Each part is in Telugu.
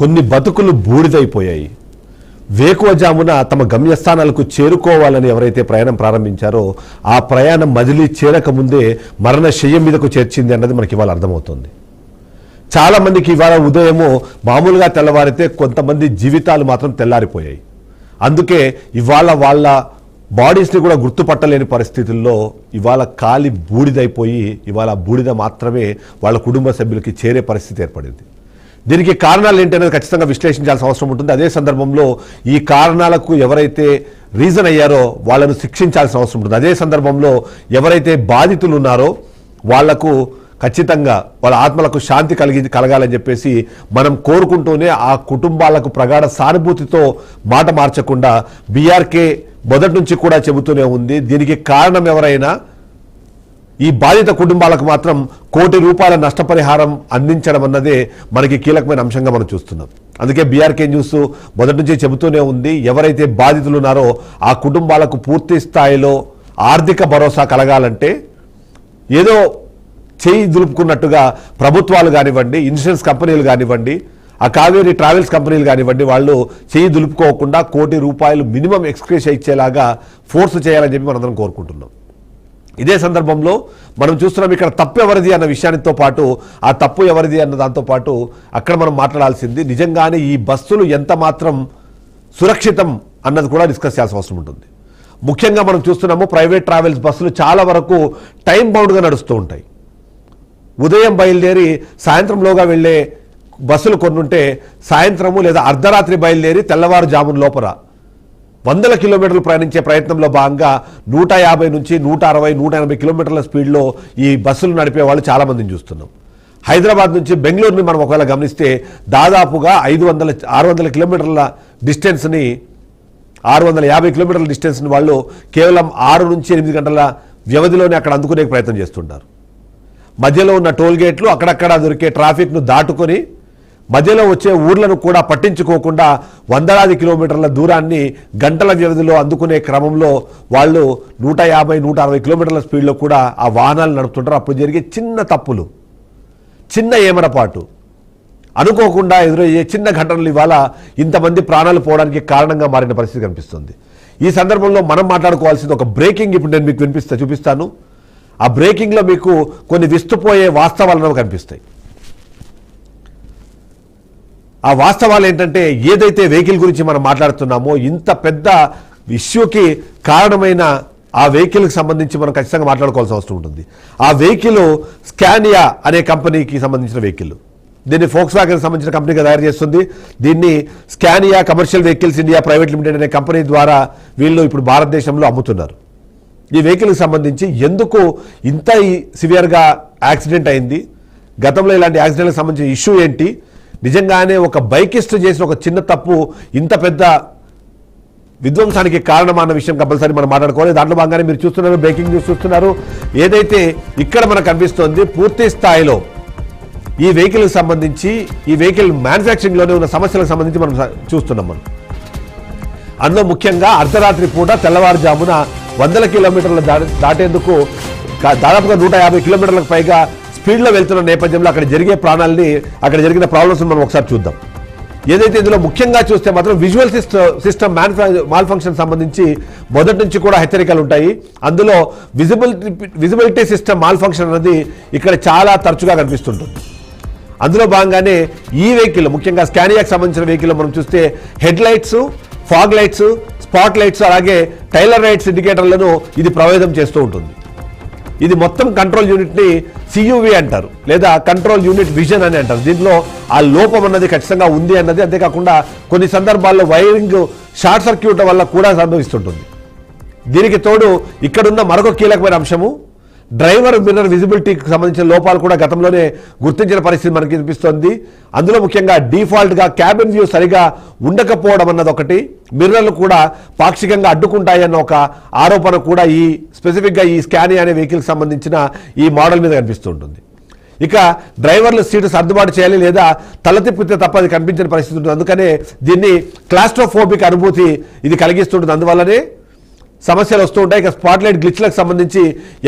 కొన్ని బతుకులు బూడిదైపోయాయి. వేకువజామున తమ గమ్యస్థానాలకు చేరుకోవాలని ఎవరైతే ప్రయాణం ప్రారంభించారో ఆ ప్రయాణం మజిలీ చేరకముందే మరణ శయ్యం మీదకు చేర్చింది అన్నది మనకి ఇవాళ అర్థమవుతుంది. చాలామందికి ఇవాళ ఉదయము మామూలుగా తెల్లవారితే కొంతమంది జీవితాలు మాత్రం తెల్లారిపోయాయి. అందుకే ఇవాళ వాళ్ళ బాడీస్ని కూడా గుర్తుపట్టలేని పరిస్థితుల్లో ఇవాళ కాలి బూడిదైపోయి ఇవాళ బూడిద మాత్రమే వాళ్ళ కుటుంబ సభ్యులకి చేరే పరిస్థితి ఏర్పడింది. దీనికి కారణాలు ఏంటనేది ఖచ్చితంగా విశ్లేషించాల్సిన అవసరం ఉంటుంది. అదే సందర్భంలో ఈ కారణాలకు ఎవరైతే రీజన్ అయ్యారో వాళ్ళను శిక్షించాల్సిన అవసరం ఉంటుంది. అదే సందర్భంలో ఎవరైతే బాధితులు ఉన్నారో వాళ్లకు ఖచ్చితంగా వాళ్ళ ఆత్మలకు శాంతి కలగాలని చెప్పేసి మనం కోరుకుంటూనే ఆ కుటుంబాలకు ప్రగాఢ సానుభూతితో మాట మార్చకుండా బీఆర్కే మొదటి నుంచి కూడా చెబుతూనే ఉంది. దీనికి కారణం ఎవరైనా ఈ బాధిత కుటుంబాలకు మాత్రం ₹1 కోటి నష్టపరిహారం అందించడం అన్నదే మనకి కీలకమైన అంశంగా మనం చూస్తున్నాం. అందుకే బీఆర్కే న్యూస్ మొదటి నుంచి చెబుతూనే ఉంది, ఎవరైతే బాధితులు ఉన్నారో ఆ కుటుంబాలకు పూర్తి స్థాయిలో ఆర్థిక భరోసా కలగాలంటే ఏదో చేయి దులుపుకున్నట్టుగా ప్రభుత్వాలు కానివ్వండి, ఇన్సూరెన్స్ కంపెనీలు కానివ్వండి, ఆ కావేరీ ట్రావెల్స్ కంపెనీలు కానివ్వండి, వాళ్ళు చేయి దులుపుకోకుండా ₹1 కోటి మినిమం ఎక్స్‌గ్రేషియా ఇచ్చేలాగా ఫోర్స్ చేయాలని చెప్పి మనందరం కోరుకుంటున్నాం. ఇదే సందర్భంలో మనం చూస్తున్నాం ఇక్కడ తప్పు ఎవరిది అన్న విషయానితో పాటు ఆ తప్పు ఎవరిది అన్న దాంతో పాటు అక్కడ మనం మాట్లాడాల్సింది నిజంగానే ఈ బస్సులు ఎంత మాత్రం సురక్షితం అన్నది కూడా డిస్కస్ చేయాల్సిన అవసరం ఉంటుంది. ముఖ్యంగా మనం చూస్తున్నాము ప్రైవేట్ ట్రావెల్స్ బస్సులు చాలా వరకు టైం బౌండ్గా నడుస్తూ ఉంటాయి. ఉదయం బయలుదేరి సాయంత్రంలోగా వెళ్ళే బస్సులు కొన్నుంటే సాయంత్రము లేదా అర్ధరాత్రి బయలుదేరి తెల్లవారుజామున లోపల 100 కిలోమీటర్లు ప్రయాణించే ప్రయత్నంలో భాగంగా 150 నుంచి 160, 180 కిలోమీటర్ల స్పీడ్లో ఈ బస్సులు నడిపే వాళ్ళు చాలామందిని చూస్తున్నాం. హైదరాబాద్ నుంచి బెంగళూరుని మనం ఒకవేళ గమనిస్తే దాదాపుగా 600 కిలోమీటర్ల డిస్టెన్స్ని 650 కిలోమీటర్ల డిస్టెన్స్ని వాళ్ళు కేవలం 6 నుంచి 8 గంటల వ్యవధిలోనే అక్కడ అందుకునే ప్రయత్నం చేస్తుంటారు. మధ్యలో ఉన్న టోల్ గేట్లు అక్కడక్కడ దొరికే ట్రాఫిక్ను దాటుకొని మధ్యలో వచ్చే ఊర్లను కూడా పట్టించుకోకుండా వందలాది కిలోమీటర్ల దూరాన్ని గంటల వ్యవధిలో అందుకునే క్రమంలో వాళ్ళు 150, 160 కిలోమీటర్ల స్పీడ్లో కూడా ఆ వాహనాలు నడుపుతుంటారు. అప్పుడు జరిగే చిన్న తప్పులు, చిన్న ఏమరపాటు, అనుకోకుండా ఎదురయ్యే చిన్న ఘటనలు ఇవాళ ఇంతమంది ప్రాణాలు పోవడానికి కారణంగా మారిన పరిస్థితి కనిపిస్తుంది. ఈ సందర్భంలో మనం మాట్లాడుకోవాల్సింది ఒక బ్రేకింగ్ ఇప్పుడు నేను మీకు చూపిస్తాను. ఆ బ్రేకింగ్లో మీకు కొన్ని విస్తుపోయే వాస్తవాలను కనిపిస్తాయి. ఆ వాస్తవాలు ఏంటంటే ఏదైతే వెహికల్ గురించి మనం మాట్లాడుతున్నామో ఇంత పెద్ద ఇష్యూకి కారణమైన ఆ వెహికల్కి సంబంధించి మనం ఖచ్చితంగా మాట్లాడుకోవాల్సిన అవసరం ఉంటుంది. ఆ వెహికల్ స్కానియా అనే కంపెనీకి సంబంధించిన వెహికల్. దీన్ని ఫోక్స్వాగన్ సంబంధించిన కంపెనీగా తయారు చేస్తుంది. దీన్ని Scania commercial vehicles India private limited అనే కంపెనీ ద్వారా వీళ్ళు ఇప్పుడు భారతదేశంలో అమ్ముతున్నారు. ఈ వెహికల్కి సంబంధించి ఎందుకు ఇంత సివియర్గా యాక్సిడెంట్ అయింది, గతంలో ఇలాంటి యాక్సిడెంట్కి సంబంధించిన ఇష్యూ ఏంటి, నిజంగానే ఒక బైకిస్ట్ చేసిన ఒక చిన్న తప్పు ఇంత పెద్ద విధ్వంసానికి కారణమా అన్న విషయం కంపల్సరీ మనం మాట్లాడుకోవాలి. దాంట్లో భాగంగానే మీరు చూస్తున్నారు, బ్రేకింగ్ న్యూస్ చూస్తున్నారు. ఏదైతే ఇక్కడ మనకు కనిపిస్తోంది పూర్తి స్థాయిలో ఈ వెహికల్కి సంబంధించి ఈ వెహికల్ మ్యానుఫ్యాక్చరింగ్లోనే ఉన్న సమస్యలకు సంబంధించి మనం చూస్తున్నాం. అందులో ముఖ్యంగా అర్ధరాత్రి పూట తెల్లవారుజామున 100 కిలోమీటర్లు దాటేందుకు దాదాపుగా 150 కిలోమీటర్లకు పైగా స్పీడ్లో వెళ్తున్న నేపథ్యంలో అక్కడ జరిగే అక్కడ జరిగిన ప్రాబ్లమ్స్ మనం ఒకసారి చూద్దాం. ఏదైతే ఇందులో ముఖ్యంగా చూస్తే మాత్రం విజువల్ సిస్టమ్ మాల్ ఫంక్షన్ సంబంధించి మొదటి నుంచి కూడా హెచ్చరికలు ఉంటాయి. అందులో విజిబిలిటీ సిస్టమ్ మాల్ ఫంక్షన్ అనేది ఇక్కడ చాలా తరచుగా కనిపిస్తుంటుంది. అందులో భాగంగానే ఈ వెహికల్ ముఖ్యంగా స్కానియాకి సంబంధించిన వెహికల్ మనం చూస్తే head lights, fog lights, spot lights అలాగే టైలర్ లైట్స్ ఇండికేటర్లను ఇది ప్రవేశం చేస్తూ ఉంటుంది. ఇది మొత్తం కంట్రోల్ యూనిట్ని సియువి అంటారు లేదా కంట్రోల్ యూనిట్ విజన్ అని అంటారు. దీంట్లో ఆ లోపం అన్నది ఖచ్చితంగా ఉంది అన్నది. అంతేకాకుండా కొన్ని సందర్భాల్లో వైరింగ్ షార్ట్ సర్క్యూట్ వల్ల కూడా సంభవిస్తుంటుంది. దీనికి తోడు ఇక్కడున్న మరొక కీలకమైన అంశము డ్రైవర్ మిర్రర్ విజిబిలిటీకి సంబంధించిన లోపాలు కూడా గతంలోనే గుర్తించిన పరిస్థితి మనకి కనిపిస్తోంది. అందులో ముఖ్యంగా డిఫాల్ట్గా క్యాబిన్ వ్యూ సరిగా ఉండకపోవడం అన్నది ఒకటి, మిర్రర్లు కూడా పాక్షికంగా అడ్డుకుంటాయన్న ఒక ఆరోపణ కూడా ఈ స్పెసిఫిక్గా ఈ స్కానియా అనే వెహికల్కి సంబంధించిన ఈ మోడల్ మీద కనిపిస్తూ ఉంటుంది. ఇక డ్రైవర్లు సీటు సర్దుబాటు చేయాలి లేదా తల తిప్పితే తప్ప అది కనిపించిన పరిస్థితి ఉంటుంది. అందుకనే దీన్ని క్లాస్ట్రోఫోబిక్ అనుభూతి ఇది కలిగిస్తుంటుంది. అందువల్లనే సమస్యలు వస్తూ ఉంటాయి. ఇక స్పాట్ లైట్ గ్లిచ్లకు సంబంధించి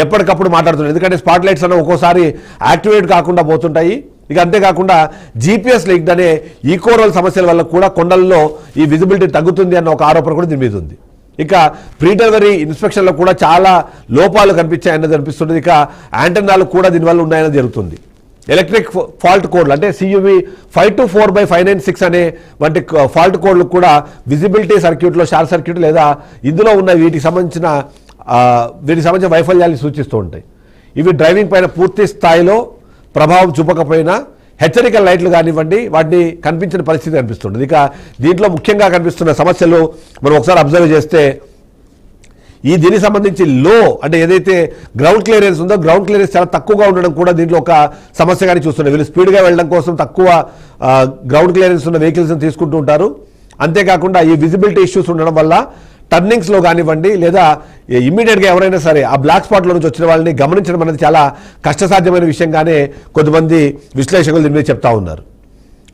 ఎప్పటికప్పుడు మాట్లాడుతున్నాయి. ఎందుకంటే స్పాట్ లైట్స్ అన్న ఒక్కోసారి యాక్టివేట్ కాకుండా పోతుంటాయి. ఇక అంతేకాకుండా జీపీఎస్ లింక్డ్ అనే ఈకోరోల్ సమస్యల వల్ల కూడా కొండల్లో ఈ విజిబిలిటీ తగ్గుతుంది అన్న ఒక ఆరోపణ కూడా దీని మీద ఉంది. ఇక ప్రీ డెలివరీ ఇన్స్పెక్షన్లో కూడా చాలా లోపాలు కనిపించాయన్నది అనిపిస్తుంది. ఇక యాంటెన్నాలు కూడా దీనివల్ల ఉన్నాయన్నది జరుగుతుంది. ఎలక్ట్రిక్ ఫాల్ట్ కోడ్లు అంటే CUV 524/596 అనే వంటి ఫాల్ట్ కోడ్లు కూడా విజిబిలిటీ సర్క్యూట్లో షార్ట్ సర్క్యూట్ లేదా ఇందులో ఉన్న వీటికి సంబంధించిన వైఫల్యాన్ని సూచిస్తూ ఉంటాయి. ఇవి డ్రైవింగ్ పైన పూర్తి స్థాయిలో ప్రభావం చూపకపోయినా హెచ్చరికల లైట్లు కానివ్వండి వాటిని కనిపించిన పరిస్థితి కనిపిస్తుంది. ఇక దీంట్లో ముఖ్యంగా కనిపిస్తున్న సమస్యలు మనం ఒకసారి అబ్జర్వ్ చేస్తే దీనికి సంబంధించి లో అంటే ఏదైతే గ్రౌండ్ క్లియరెన్స్ ఉందో గ్రౌండ్ క్లియరెన్స్ చాలా తక్కువగా ఉండడం కూడా దీంట్లో ఒక సమస్యగానే చూస్తున్నాయి. వీళ్ళు స్పీడ్గా వెళ్ళడం కోసం తక్కువ గ్రౌండ్ క్లియరెన్స్ ఉన్న వెహికల్స్ని తీసుకుంటూ ఉంటారు. అంతేకాకుండా ఈ విజిబిలిటీ ఇష్యూస్ ఉండడం వల్ల టర్నింగ్స్లో కానివ్వండి లేదా ఇమ్మీడియట్గా ఎవరైనా సరే ఆ బ్లాక్ స్పాట్లో నుంచి వచ్చిన వాళ్ళని గమనించడం అనేది చాలా కష్టసాధ్యమైన విషయంగానే కొంతమంది విశ్లేషకులు దీని మీద చెప్తా ఉన్నారు.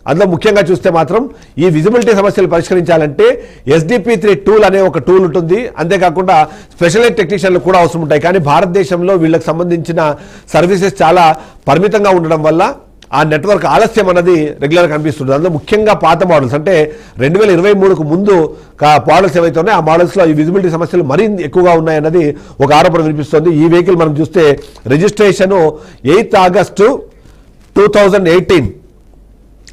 అందులో ముఖ్యంగా చూస్తే మాత్రం ఈ విజిబిలిటీ సమస్యలు పరిష్కరించాలంటే SDP3 టూల్ అనే ఒక టూల్ ఉంటుంది. అంతేకాకుండా స్పెషలైజ్ టెక్నీషియన్లు కూడా అవసరం ఉంటాయి. కానీ భారతదేశంలో వీళ్ళకి సంబంధించిన సర్వీసెస్ చాలా పరిమితంగా ఉండడం వల్ల ఆ నెట్వర్క్ ఆలస్యం అన్నది రెగ్యులర్గా కనిపిస్తుంది. అందులో ముఖ్యంగా పాత మోడల్స్ అంటే 2023కు ముందు మోడల్స్ ఏవైతే ఉన్నాయో ఆ మోడల్స్లో ఈ విజిబిలిటీ సమస్యలు మరీ ఎక్కువగా ఉన్నాయన్నది ఒక ఆరోపణ వినిపిస్తుంది. ఈ వెహికల్ మనం చూస్తే రిజిస్ట్రేషన్ 8 ఆగస్టు 2018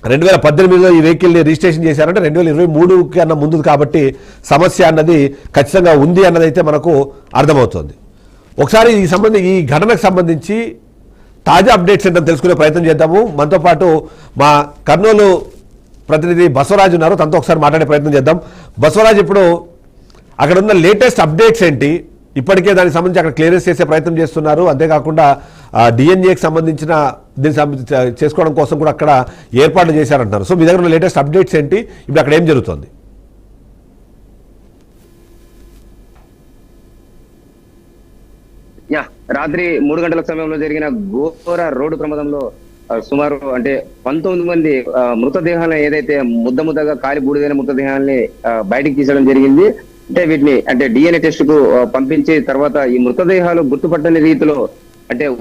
2018లో ఈ వెహికల్ని రిజిస్ట్రేషన్ చేశారంటే 2023 కన్నా ముందు కాబట్టి సమస్య అన్నది ఖచ్చితంగా ఉంది అన్నది అయితే మనకు అర్థమవుతుంది. ఒకసారి ఈ ఘటనకు సంబంధించి తాజా అప్డేట్స్ ఏంటో తెలుసుకునే ప్రయత్నం చేద్దాము. మనతో పాటు మా కర్నూలు ప్రతినిధి బసవరాజు ఉన్నారు, తనతో ఒకసారి మాట్లాడే ప్రయత్నం చేద్దాం. బసవరాజు, ఇప్పుడు అక్కడ ఉన్న లేటెస్ట్ అప్డేట్స్ ఏంటి? ఇప్పటికే దానికి సంబంధించి అక్కడ క్లియరెన్స్ చేసే ప్రయత్నం చేస్తున్నారు. అంతేకాకుండా డిఎన్ఏకి సంబంధించిన దీన్ని చేసుకోవడం కోసం కూడా అక్కడ ఏర్పాట్లు చేశారంటున్నారు. సో మీ దగ్గర ఉన్న లేటెస్ట్ అప్డేట్స్ ఏంటి? ఇప్పుడు అక్కడ ఏం జరుగుతుంది? రాత్రి 3 గంటల సమయంలో జరిగిన ఘోర రోడ్డు ప్రమాదంలో సుమారు 19 మంది మృతదేహాలను ఏదైతే ముద్దగా కాలి బూడిదైన మృతదేహాలని బయటికి తీసడం జరిగింది. వీటిని DNA టెస్ట్ కు పంపించి తర్వాత ఈ మృతదేహాలు గుర్తుపట్టని రీతిలో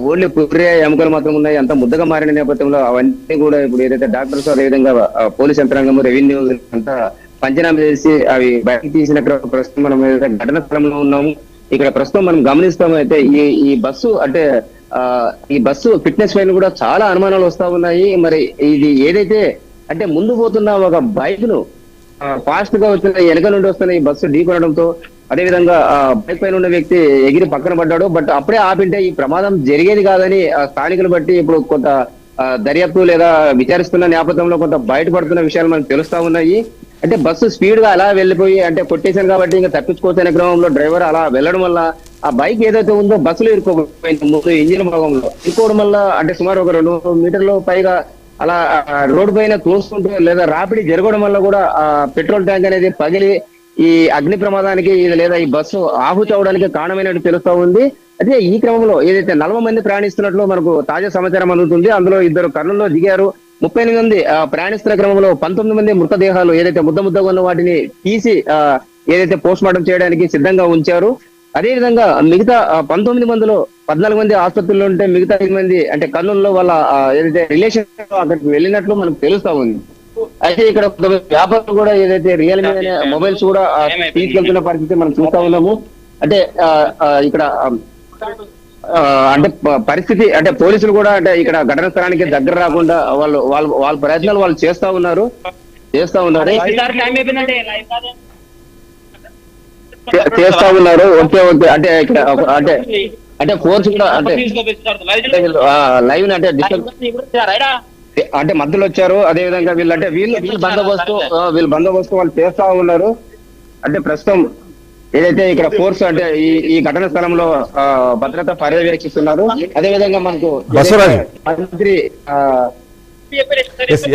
ఓన్లీ పుర్రే ఎముకలు మాత్రం ఉన్నాయి, అంత ముద్దగా మారిన నేపథ్యంలో అవన్నీ కూడా ఇప్పుడు ఏదైతే డాక్టర్స్ అదేవిధంగా పోలీస్ యంత్రాంగం రెవెన్యూ అంతా పంచనామా చేసి అవి బయటకు తీసిన ప్రస్తుతం మనం ఏదైతే ఘటన స్థలంలో ఉన్నాము. ఇక్కడ ప్రస్తుతం మనం గమనిస్తామైతే ఈ బస్సు ఈ బస్సు ఫిట్నెస్ పైన కూడా చాలా అనుమానాలు వస్తా ఉన్నాయి. మరి ఇది ఏదైతే ముందు పోతున్న ఒక బైక్ ను ఫాస్ట్ గా వచ్చిన వెనక నుండి వస్తున్న ఈ బస్సు ఢీకొనడంతో అదేవిధంగా బైక్ పైన ఉన్న వ్యక్తి ఎగిరి పక్కన పడ్డాడు. బట్ అప్పుడే ఆపింటే ఈ ప్రమాదం జరిగేది కాదని స్థానికులు బట్టి ఇప్పుడు కొంత దర్యాప్తు లేదా విచారిస్తున్న నేపథ్యంలో కొంత బయటపడుతున్న విషయాలు మనకు తెలుస్తా ఉన్నాయి. బస్సు స్పీడ్ గా అలా వెళ్ళిపోయి కొట్టేశాను కాబట్టి ఇంకా తప్పించుకోవచ్చనే క్రమంలో డ్రైవర్ అలా వెళ్ళడం వల్ల ఆ బైక్ ఏదైతే ఉందో బస్సులో ఇరుక్కోపోయింది. ముందు ఇంజిన్ భాగంలో ఇరుక్కోవడం వల్ల సుమారు ఒక 200 మీటర్లు పైగా అలా రోడ్డు పైన తోసుకుంటూ లేదా రాపిడి జరగడం వల్ల కూడా ఆ పెట్రోల్ ట్యాంక్ అనేది పగిలి ఈ అగ్ని ప్రమాదానికి లేదా ఈ బస్సు ఆహుతి అవడానికి కారణమైనట్టు తెలుస్తా ఉంది. అయితే ఈ క్రమంలో ఏదైతే 40 మంది ప్రయాణిస్తున్నట్లు మనకు తాజా సమాచారం అందుతుంది. అందులో 2 కర్నూలులో దిగారు. 38 మంది ప్రయాణిస్తున్న క్రమంలో 19 మంది మృతదేహాలు ఏదైతే ముద్దగా ఉన్న వాటిని తీసి ఏదైతే పోస్ట్ మార్టం చేయడానికి సిద్ధంగా ఉంచారు. అదేవిధంగా మిగతా 19 మందిలో 14 మంది ఆసుపత్రుల్లో ఉంటే మిగతా 5 మంది కర్నూలులో వాళ్ళ ఏదైతే రిలేషన్ అక్కడికి వెళ్ళినట్లు మనకు తెలుస్తా ఉంది. అయితే ఇక్కడ వ్యాపారులు కూడా ఏదైతే రియల్మీ అనే మొబైల్స్ కూడా తీసుకెళ్తున్న పరిస్థితి మనం చూస్తా ఉన్నాము. ఇక్కడ పరిస్థితి పోలీసులు కూడా ఇక్కడ ఘటన స్థలానికి దగ్గర రాకుండా వాళ్ళ ప్రయత్నాలు వాళ్ళు చేస్తా ఉన్నారు. ఓకే ఇక్కడ ఫోర్స్ కూడా లైవ్ మధ్యలో వచ్చారు. అదేవిధంగా వీళ్ళు బందోబస్తు వాళ్ళు చేస్తా ఉన్నారు. ప్రస్తుతం ఏదైతే ఇక్కడ ఫోర్స్ ఈ ఘటన స్థలంలో భద్రత పర్యవేక్షిస్తున్నారు. అదేవిధంగా మనకు మంత్రి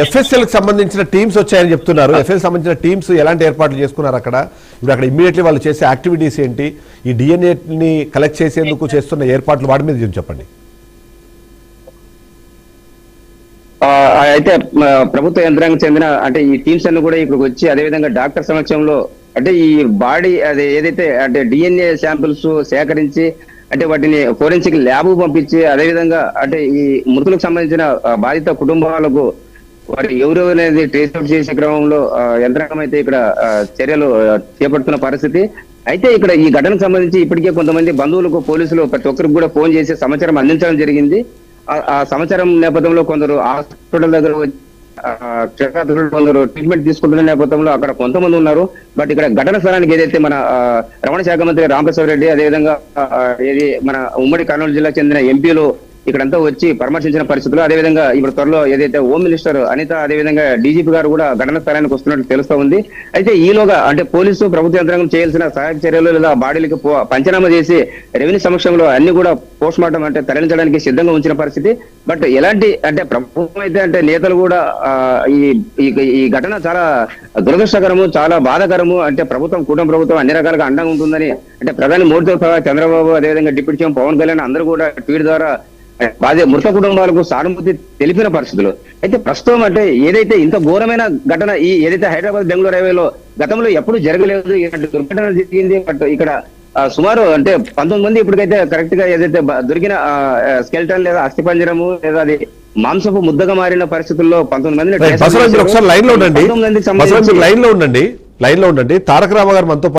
FSL కి సంబంధించిన టీమ్స్ వచ్చాయని చెప్తున్నారు. FSL సంబంధించిన టీమ్స్ ఎలాంటి ఏర్పాట్లు చేసుకున్నారు అక్కడ? ఇప్పుడు అక్కడ ఇమ్మీడియట్లీ వాళ్ళు చేసే యాక్టివిటీస్ ఏంటి? ఈ DNA ని కలెక్ట్ చేసేందుకు చేస్తున్న ఏర్పాట్లు వాటి మీద చెప్పండి. అయితే ప్రభుత్వ యంత్రాంగం చెందిన ఈ టీమ్స్ అన్ని కూడా ఇక్కడికి వచ్చి అదేవిధంగా డాక్టర్ సమక్షంలో ఈ బాడీ ఏదైతే DNA శాంపిల్స్ సేకరించి అంటే వాటిని ఫోరెన్సిక్ ల్యాబ్ పంపించి అదేవిధంగా అంటే ఈ మృతులకు సంబంధించిన బాధిత కుటుంబాలకు వారు ఎవరు అనేది ట్రేస్ అవుట్ చేసే క్రమంలో యంత్రాంగం అయితే ఇక్కడ చర్యలు చేపడుతున్న పరిస్థితి. అయితే ఇక్కడ ఈ ఘటనకు సంబంధించి ఇప్పటికే కొంతమంది బంధువులకు పోలీసులు ప్రతి ఒక్కరికి కూడా ఫోన్ చేసి సమాచారం అందించడం జరిగింది. ఆ సమాచారం నేపథ్యంలో కొందరు హాస్పిటల్ దగ్గర కొందరు ట్రీట్మెంట్ తీసుకుంటున్న నేపథ్యంలో అక్కడ కొంతమంది ఉన్నారు. బట్ ఇక్కడ ఘటన స్థలానికి ఏదైతే మన రవాణా శాఖ మంత్రి రామప్రసాద్ రెడ్డి అదేవిధంగా ఏది మన ఉమ్మడి కర్నూలు జిల్లాకు చెందిన ఎంపీలు ఇక్కడంతా వచ్చి పరామర్శించిన పరిస్థితులు, అదేవిధంగా ఇప్పుడు త్వరలో ఏదైతే హోమ్ మినిస్టర్ అనిత అదేవిధంగా డీజీపీ గారు కూడా ఘటన స్థలానికి వస్తున్నట్టు తెలుస్తా ఉంది. అయితే ఈలోగా అంటే పోలీసు ప్రభుత్వ యంత్రాంగం చేయాల్సిన సహాయక చర్యలు లేదా బాడీలకు పంచనామా చేసి రెవెన్యూ సమక్షంలో అన్ని కూడా పోస్ట్ మార్టం అంటే తరలించడానికి సిద్ధంగా ఉంచిన పరిస్థితి. బట్ ఎలాంటి అంటే ప్రభుత్వం అయితే అంటే నేతలు కూడా ఈ ఘటన చాలా దురదృష్టకరము, చాలా బాధాకరము. అంటే కూటమి ప్రభుత్వం అన్ని రకాలుగా అండంగా ఉంటుందని అంటే ప్రధాని మోడీతో చంద్రబాబు అదేవిధంగా డిప్యూటీ సీఎం పవన్ కళ్యాణ్ అందరూ కూడా ట్వీట్ ద్వారా మృత కుటుంబాలకు సానుభూతి తెలిపిన పరిస్థితులు. అయితే ప్రస్తుతం అంటే ఏదైతే ఇంత ఘోరమైన ఘటన ఈ ఏదైతే హైదరాబాద్ బెంగళూరు హైవేలో గతంలో ఎప్పుడు జరగలేదు ఇలాంటి దుర్ఘటన జరిగింది. బట్ ఇక్కడ సుమారు అంటే 19 మంది ఇప్పటికైతే కరెక్ట్ గా ఏదైతే దొరికిన స్కెల్టన్ లేదా అస్థిపంజరము లేదా అది మాంసపు ముద్దగా మారిన పరిస్థితుల్లో 19 మందిని లైన్ లో ఉండండి తారక రామ గారు మనతో